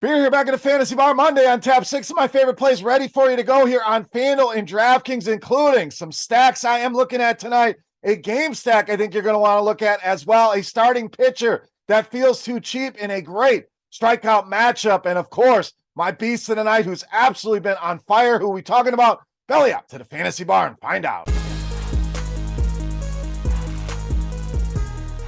Beer here back in the Fantasy Bar Monday on tap. 6 of my favorite plays ready for you to go here on FanDuel and DraftKings, including some stacks I am looking at tonight. A game stack I think you're going to want to look at as well. A starting pitcher that feels too cheap in a great strikeout matchup. And of course, my beast of the night who's absolutely been on fire. Who are we talking about? Belly up to the Fantasy Bar and find out.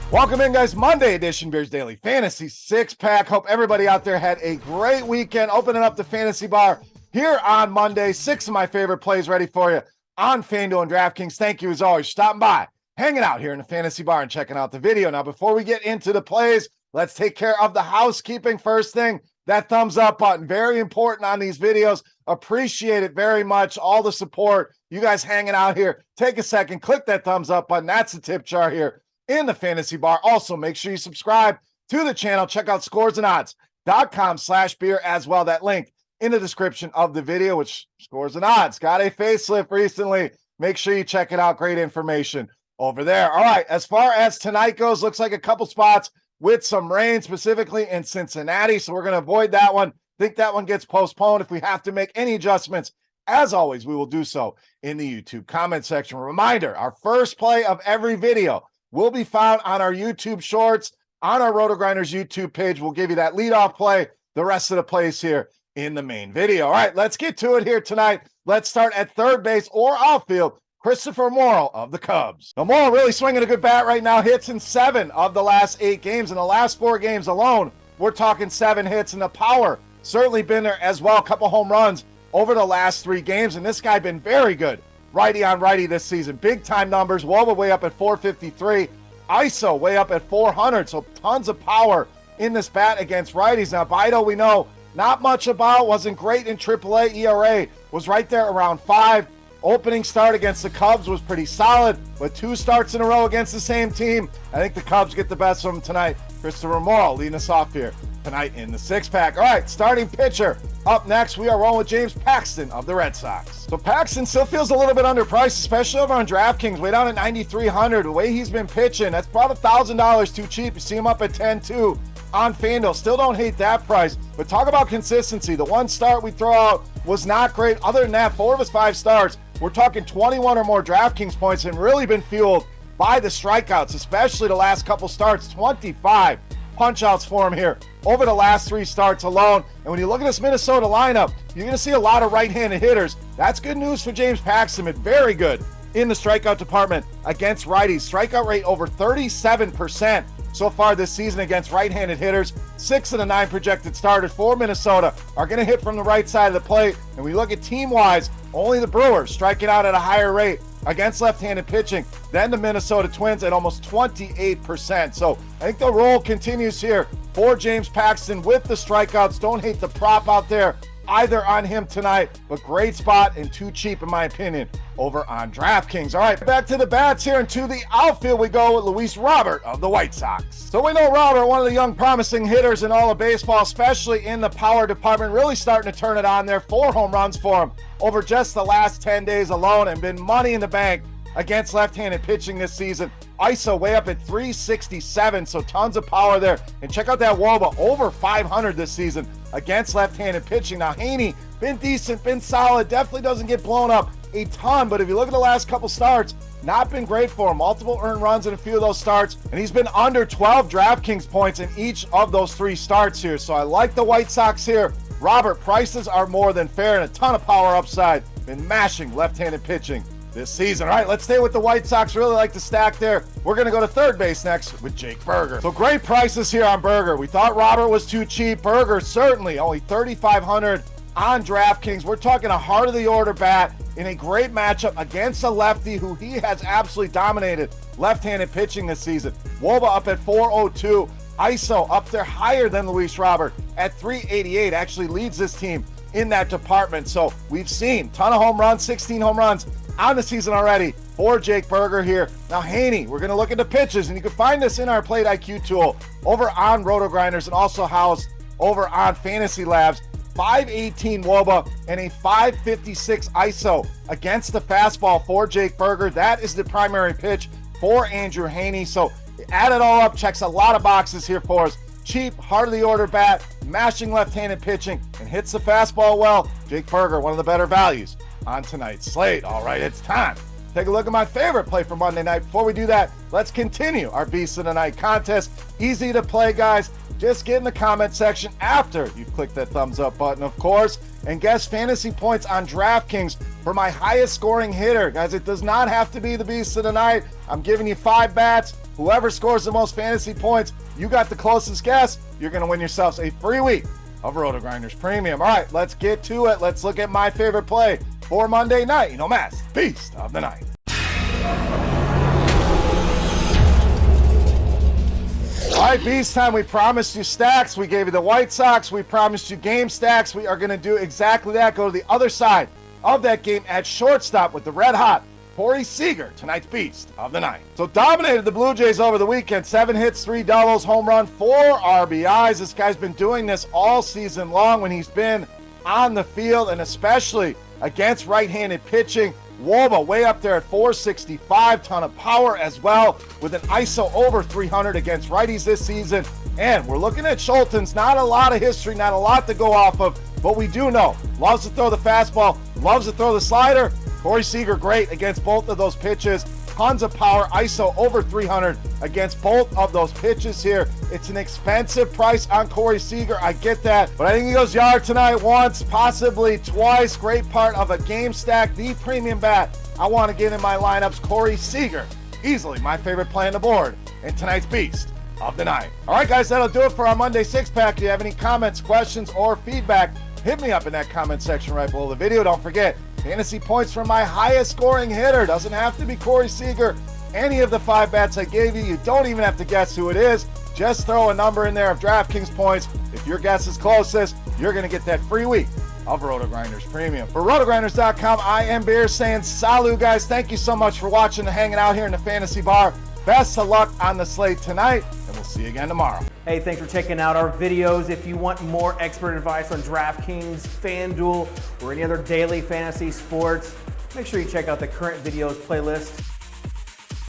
Welcome in, guys. Monday edition Beers Daily Fantasy Six-Pack. Hope everybody out there had a great weekend opening up the Fantasy Bar here on Monday. 6 of my favorite plays ready for you on FanDuel and DraftKings. Thank you, as always, stopping by, hanging out here in the Fantasy Bar and checking out the video. Now, before we get into the plays, let's take care of the housekeeping. First thing, that thumbs up button. Very important on these videos. Appreciate it very much. All the support. You guys hanging out here. Take a second, click that thumbs up button. That's the tip jar here in the Fantasy Bar. Also, make sure you subscribe to the channel. Check out scoresandodds.com/beer as well. That link in the description of the video, which Scores and Odds got a facelift recently. Make sure you check it out. Great information over there. All right, as far as tonight goes, looks like a couple spots with some rain, specifically in Cincinnati. So we're going to avoid that one. Think that one gets postponed. If we have to make any adjustments, as always, we will do so in the YouTube comment section. Reminder, our first play of every video will be found on our YouTube shorts, on our RotoGrinders YouTube page. We'll give you that leadoff play, the rest of the plays here in the main video. All right, let's get to it here tonight. Let's start at third base or outfield. Christopher Morel of the Cubs. Now, Morel really swinging a good bat right now. Hits in 7 of the last 8 games. In the last 4 games alone, we're talking 7 hits, and the power certainly been there as well. A couple home runs over the last 3 games, and this guy been very good righty on righty this season. Big time numbers. Woba way up at 453. ISO way up at 400. So tons of power in this bat against righties. Now, Bido, we know not much about. Wasn't great in AAA. ERA was right there around 5. Opening start against the Cubs was pretty solid, but 2 starts in a row against the same team. I think the Cubs get the best of them tonight. Christopher Morel leading us off here tonight in the 6-pack. All right, starting pitcher. Up next, we are rolling with James Paxton of the Red Sox. So Paxton still feels a little bit underpriced, especially over on DraftKings, way down at 9,300. The way he's been pitching, that's about $1,000 too cheap. You see him up at 10-2 on FanDuel. Still don't hate that price, but talk about consistency. The one start we throw out was not great. Other than that, 4 of his 5 starts, we're talking 21 or more DraftKings points, and really been fueled by the strikeouts, especially the last couple starts. 25 punch-outs for him here over the last 3 starts alone. And when you look at this Minnesota lineup, you're going to see a lot of right-handed hitters. That's good news for James Paxton. Been very good in the strikeout department against righties. Strikeout rate over 37% so far this season against right-handed hitters. 6 of the 9 projected starters for Minnesota are going to hit from the right side of the plate. And we look at team-wise, only the Brewers striking out at a higher rate against left-handed pitching than the Minnesota Twins at almost 28%. So I think the roll continues here for James Paxton with the strikeouts. Don't hate the prop out there either on him tonight, but great spot and too cheap in my opinion over on DraftKings. All right, back to the bats here, and to the outfield we go with Luis Robert of the White Sox. So we know Robert, one of the young promising hitters in all of baseball, especially in the power department, really starting to turn it on there. 4 home runs for him over just the last 10 days alone, and been money in the bank against left-handed pitching this season. ISO way up at 367, so tons of power there. And check out that Woba, over 500 this season against left-handed pitching. Now, Haney, been decent, been solid, definitely doesn't get blown up a ton, but if you look at the last couple starts, not been great for him. Multiple earned runs in a few of those starts, and he's been under 12 DraftKings points in each of those 3 starts here. So I like the White Sox here. Robert, prices are more than fair, and a ton of power upside. Been mashing left-handed pitching this season. All right, let's stay with the White Sox. Really like the stack there. We're going to go to third base next with Jake Berger. So great prices here on Berger. We thought Robert was too cheap. Berger certainly only $3,500 on DraftKings. We're talking a heart of the order bat in a great matchup against a lefty who he has absolutely dominated left-handed pitching this season. Woba up at 402. ISO up there higher than Luis Robert at 388. Actually leads this team in that department. So we've seen a ton of home runs, 16 home runs on the season already for Jake Berger here. Now, Haney, we're going to look at the pitches, and you can find this in our Plate IQ tool over on RotoGrinders and also housed over on Fantasy Labs. 518 Woba and a 556 ISO against the fastball for Jake Berger. That is the primary pitch for Andrew Haney. So add it all up, checks a lot of boxes here for us. cheap, heart of the order bat, mashing left-handed pitching, and hits the fastball well. Jake Berger, one of the better values on tonight's slate. All right, it's time. Take a look at my favorite play for Monday night. Before we do that, let's continue our Beast of the Night contest. Easy to play, guys. Just get in the comment section after you've clicked that thumbs up button, of course, and guess fantasy points on DraftKings for my highest scoring hitter. Guys, it does not have to be the Beast of the Night. I'm giving you 5 bats. Whoever scores the most fantasy points, you got the closest guess, you're going to win yourselves a free week of RotoGrinders Premium. All right, let's get to it. Let's look at my favorite play for Monday night. You know, Mass, Beast of the Night. All right, Beast time. We promised you stacks. We gave you the White Sox. We promised you game stacks. We are going to do exactly that. Go to the other side of that game at shortstop with the red hot Corey Seager, tonight's Beast of the Night. So dominated the Blue Jays over the weekend. 7 hits, 3 doubles, home run, 4 RBIs. This guy's been doing this all season long when he's been on the field, and especially against right-handed pitching. Woba way up there at 465, ton of power as well, with an ISO over 300 against righties this season. And we're looking at Schultens, not a lot of history, not a lot to go off of, but we do know, loves to throw the fastball, loves to throw the slider. Corey Seager, great against both of those pitches. Tons of power, ISO over 300 against both of those pitches here. It's an expensive price on Corey Seager, I get that, but I think he goes yard tonight once, possibly twice. Great part of a game stack, the premium bat I want to get in my lineups. Corey Seager, easily my favorite play on the board, and tonight's Beast of the Night. All right, guys, that'll do it for our Monday 6-pack. If you have any comments, questions, or feedback, hit me up in that comment section right below the video. Don't forget, fantasy points from my highest scoring hitter. Doesn't have to be Corey Seager. Any of the 5 bats I gave you, you don't even have to guess who it is. Just throw a number in there of DraftKings points. If your guess is closest, you're going to get that free week of RotoGrinders Premium. For RotoGrinders.com, I am Beer saying salut, guys. Thank you so much for watching and hanging out here in the Fantasy Bar. Best of luck on the slate tonight, and we'll see you again tomorrow. Hey, thanks for checking out our videos. If you want more expert advice on DraftKings, FanDuel, or any other daily fantasy sports, make sure you check out the current videos playlist